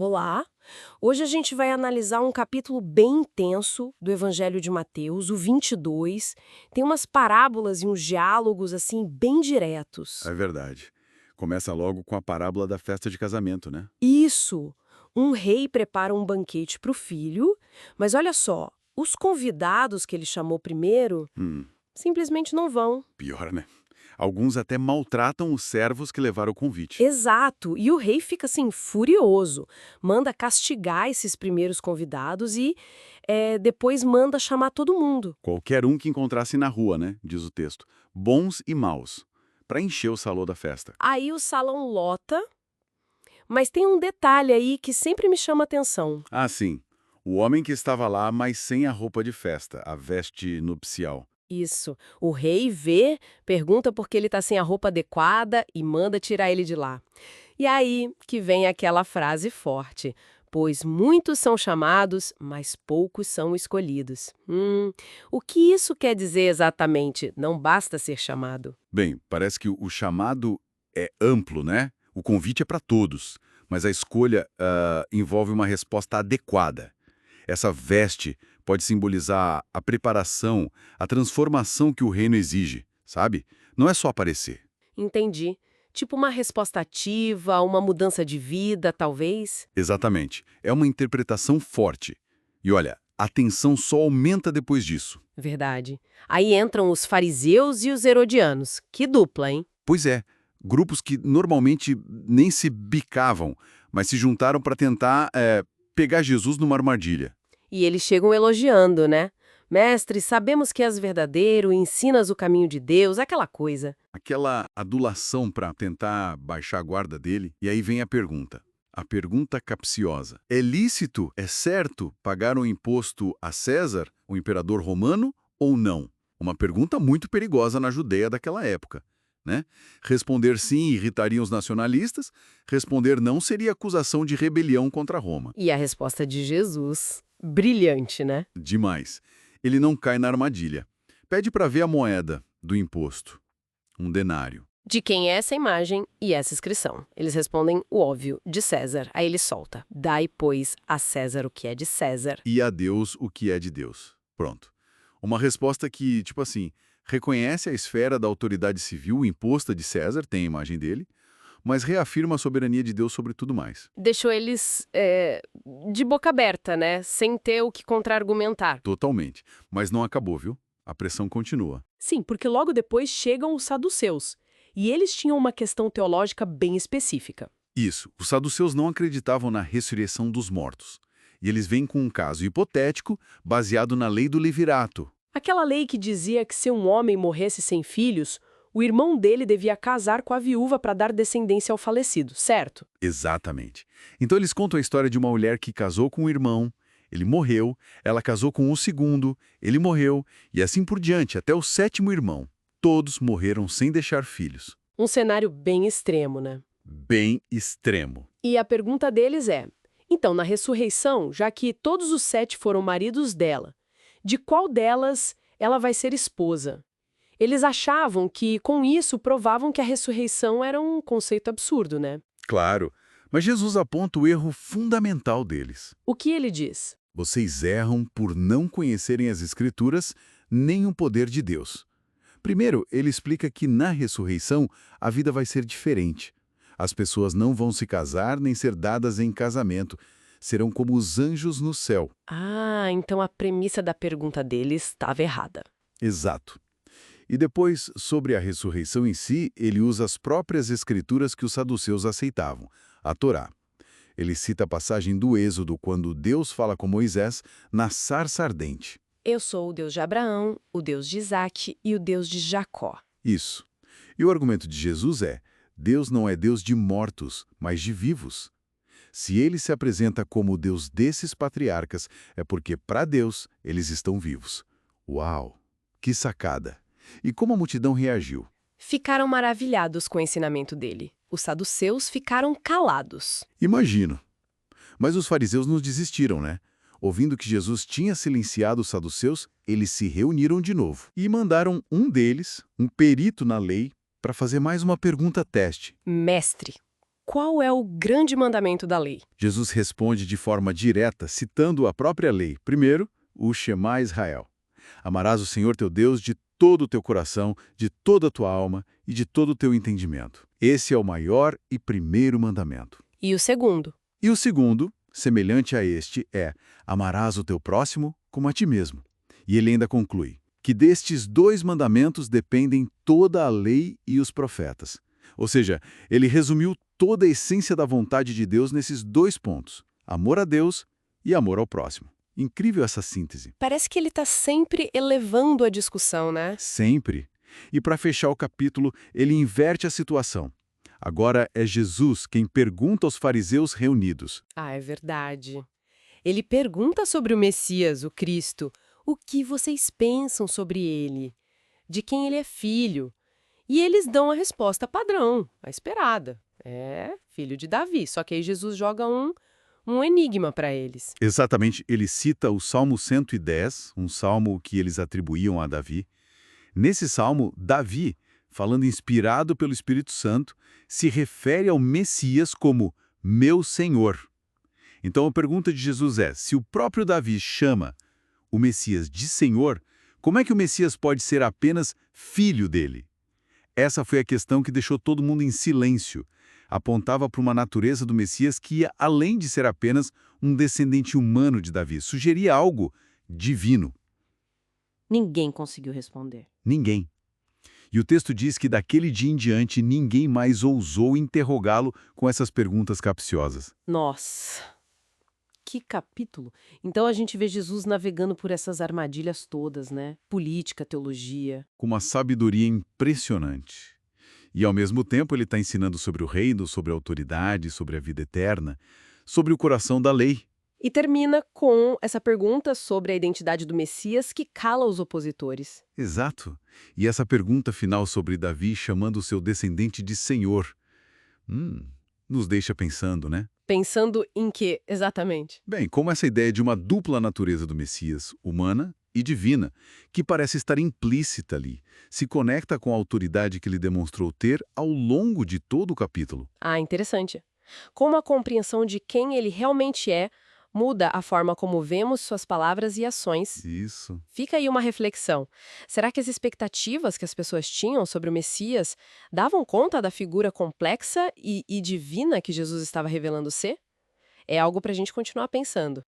Olá! Hoje a gente vai analisar um capítulo bem intenso do Evangelho de Mateus, o 22. Tem umas parábolas e uns diálogos assim bem diretos. É verdade. Começa logo com a parábola da festa de casamento, né? Isso! Um rei prepara um banquete para o filho, mas olha só, os convidados que ele chamou primeiro Hum, simplesmente não vão. pior, né? Alguns até maltratam os servos que levaram o convite. Exato, e o rei fica assim furioso, manda castigar esses primeiros convidados e depois manda chamar todo mundo. Qualquer um que encontrasse na rua, né? Diz o texto. Bons e maus. Para encher o salão da festa. Aí o salão lota, mas tem um detalhe aí que sempre me chama atenção. Ah, sim. O homem que estava lá, mas sem a roupa de festa, a veste nupcial. Isso. O rei vê, pergunta por que ele está sem a roupa adequada e manda tirar ele de lá. E aí que vem aquela frase forte: pois muitos são chamados, mas poucos são escolhidos. O que isso quer dizer exatamente? Não basta ser chamado. Bem, parece que o chamado é amplo, né? O convite é para todos, mas a escolha envolve uma resposta adequada. Essa veste pode simbolizar a preparação, a transformação que o reino exige, sabe? Não é só aparecer. Entendi. Tipo uma resposta ativa, uma mudança de vida, talvez? Exatamente. É uma interpretação forte. E olha, a tensão só aumenta depois disso. Verdade. Aí entram os fariseus e os herodianos. Que dupla, hein? Pois é, grupos que normalmente nem se bicavam, mas se juntaram para tentar pegar Jesus numa armadilha. E eles chegam elogiando, né? Mestre, sabemos que és verdadeiro, ensinas o caminho de Deus, aquela coisa. Aquela adulação para tentar baixar a guarda dele, e aí vem a pergunta. A pergunta capciosa. É lícito, é certo, pagar um imposto a César, o imperador romano, ou não? Uma pergunta muito perigosa na Judeia daquela época, né? Responder sim irritaria os nacionalistas, responder não seria acusação de rebelião contra Roma. E a resposta de Jesus, brilhante, né? Demais. Ele não cai na armadilha. Pede para ver a moeda do imposto, um denário. De quem é essa imagem e essa inscrição? Eles respondem o óbvio, de César. Aí ele solta: dai, pois, a César o que é de César. E a Deus o que é de Deus. Pronto. Uma resposta que, tipo assim, reconhece a esfera da autoridade civil imposta de César, tem a imagem dele, mas reafirma a soberania de Deus sobre tudo mais. Deixou eles de boca aberta, né? Sem ter o que contra-argumentar. Totalmente. Mas não acabou, viu? A pressão continua. Sim, porque logo depois chegam os saduceus. E eles tinham uma questão teológica bem específica. Isso, os saduceus não acreditavam na ressurreição dos mortos. E eles vêm com um caso hipotético baseado na lei do levirato. Aquela lei que dizia que se um homem morresse sem filhos, o irmão dele devia casar com a viúva para dar descendência ao falecido, certo? Exatamente. Então eles contam a história de uma mulher que casou com um irmão, ele morreu, ela casou com o segundo, ele morreu, e assim por diante, até o sétimo irmão. Todos morreram sem deixar filhos. Um cenário bem extremo, né? Bem extremo. E a pergunta deles é: então, na ressurreição, já que todos os 7 foram maridos dela, de qual delas ela vai ser esposa? Eles achavam que, com isso, provavam que a ressurreição era um conceito absurdo, né? Claro, mas Jesus aponta o erro fundamental deles. O que ele diz? Vocês erram por não conhecerem as Escrituras nem o poder de Deus. Primeiro, ele explica que na ressurreição a vida vai ser diferente. As pessoas não vão se casar nem ser dadas em casamento. Serão como os anjos no céu. Ah, então a premissa da pergunta deles estava errada. Exato. E depois, sobre a ressurreição em si, ele usa as próprias escrituras que os saduceus aceitavam, a Torá. Ele cita a passagem do Êxodo, quando Deus fala com Moisés na sarça ardente. Eu sou o Deus de Abraão, o Deus de Isaque e o Deus de Jacó. Isso. E o argumento de Jesus é: Deus não é Deus de mortos, mas de vivos. Se ele se apresenta como o Deus desses patriarcas, é porque, para Deus, eles estão vivos. Uau! Que sacada! E como a multidão reagiu? Ficaram maravilhados com o ensinamento dele. Os saduceus ficaram calados. Imagino. Mas os fariseus não desistiram, né? Ouvindo que Jesus tinha silenciado os saduceus, eles se reuniram de novo e mandaram um deles, um perito na lei, para fazer mais uma pergunta-teste. Mestre, qual é o grande mandamento da lei? Jesus responde de forma direta, citando a própria lei. Primeiro, o Shema Israel. Amarás o Senhor teu Deus de todo o teu coração, de toda a tua alma e de todo o teu entendimento. Esse é o maior e primeiro mandamento. E o segundo? E o segundo, semelhante a este, é: amarás o teu próximo como a ti mesmo. E ele ainda conclui que destes dois mandamentos dependem toda a lei e os profetas. Ou seja, ele resumiu toda a essência da vontade de Deus nesses dois pontos: amor a Deus e amor ao próximo. Incrível essa síntese. Parece que ele está sempre elevando a discussão, né? Sempre. E para fechar o capítulo, ele inverte a situação. Agora é Jesus quem pergunta aos fariseus reunidos. Ah, é verdade. Ele pergunta sobre o Messias, o Cristo. O que vocês pensam sobre ele? De quem ele é filho? E eles dão a resposta padrão, a esperada. É filho de Davi. Só que aí Jesus joga um enigma para eles. Exatamente, ele cita o Salmo 110, um salmo que eles atribuíam a Davi. Nesse salmo, Davi, falando inspirado pelo Espírito Santo, se refere ao Messias como meu Senhor. Então a pergunta de Jesus é: se o próprio Davi chama o Messias de Senhor, como é que o Messias pode ser apenas filho dele? Essa foi a questão que deixou todo mundo em silêncio. Apontava para uma natureza do Messias que ia além de ser apenas um descendente humano de Davi. Sugeria algo divino. Ninguém conseguiu responder. Ninguém. E o texto diz que daquele dia em diante ninguém mais ousou interrogá-lo com essas perguntas capciosas. Nossa, que capítulo! Então a gente vê Jesus navegando por essas armadilhas todas, né? Política, teologia. Com uma sabedoria impressionante. E ao mesmo tempo ele está ensinando sobre o reino, sobre a autoridade, sobre a vida eterna, sobre o coração da lei. E termina com essa pergunta sobre a identidade do Messias que cala os opositores. Exato. E essa pergunta final sobre Davi chamando o seu descendente de Senhor. Nos deixa pensando, né? Pensando em quê, exatamente? Bem, como essa ideia de uma dupla natureza do Messias, humana e divina, que parece estar implícita ali, se conecta com a autoridade que ele demonstrou ter ao longo de todo o capítulo. Ah, interessante. Como a compreensão de quem ele realmente é muda a forma como vemos suas palavras e ações. Isso. Fica aí uma reflexão. Será que as expectativas que as pessoas tinham sobre o Messias davam conta da figura complexa e divina que Jesus estava revelando ser? É algo para a gente continuar pensando.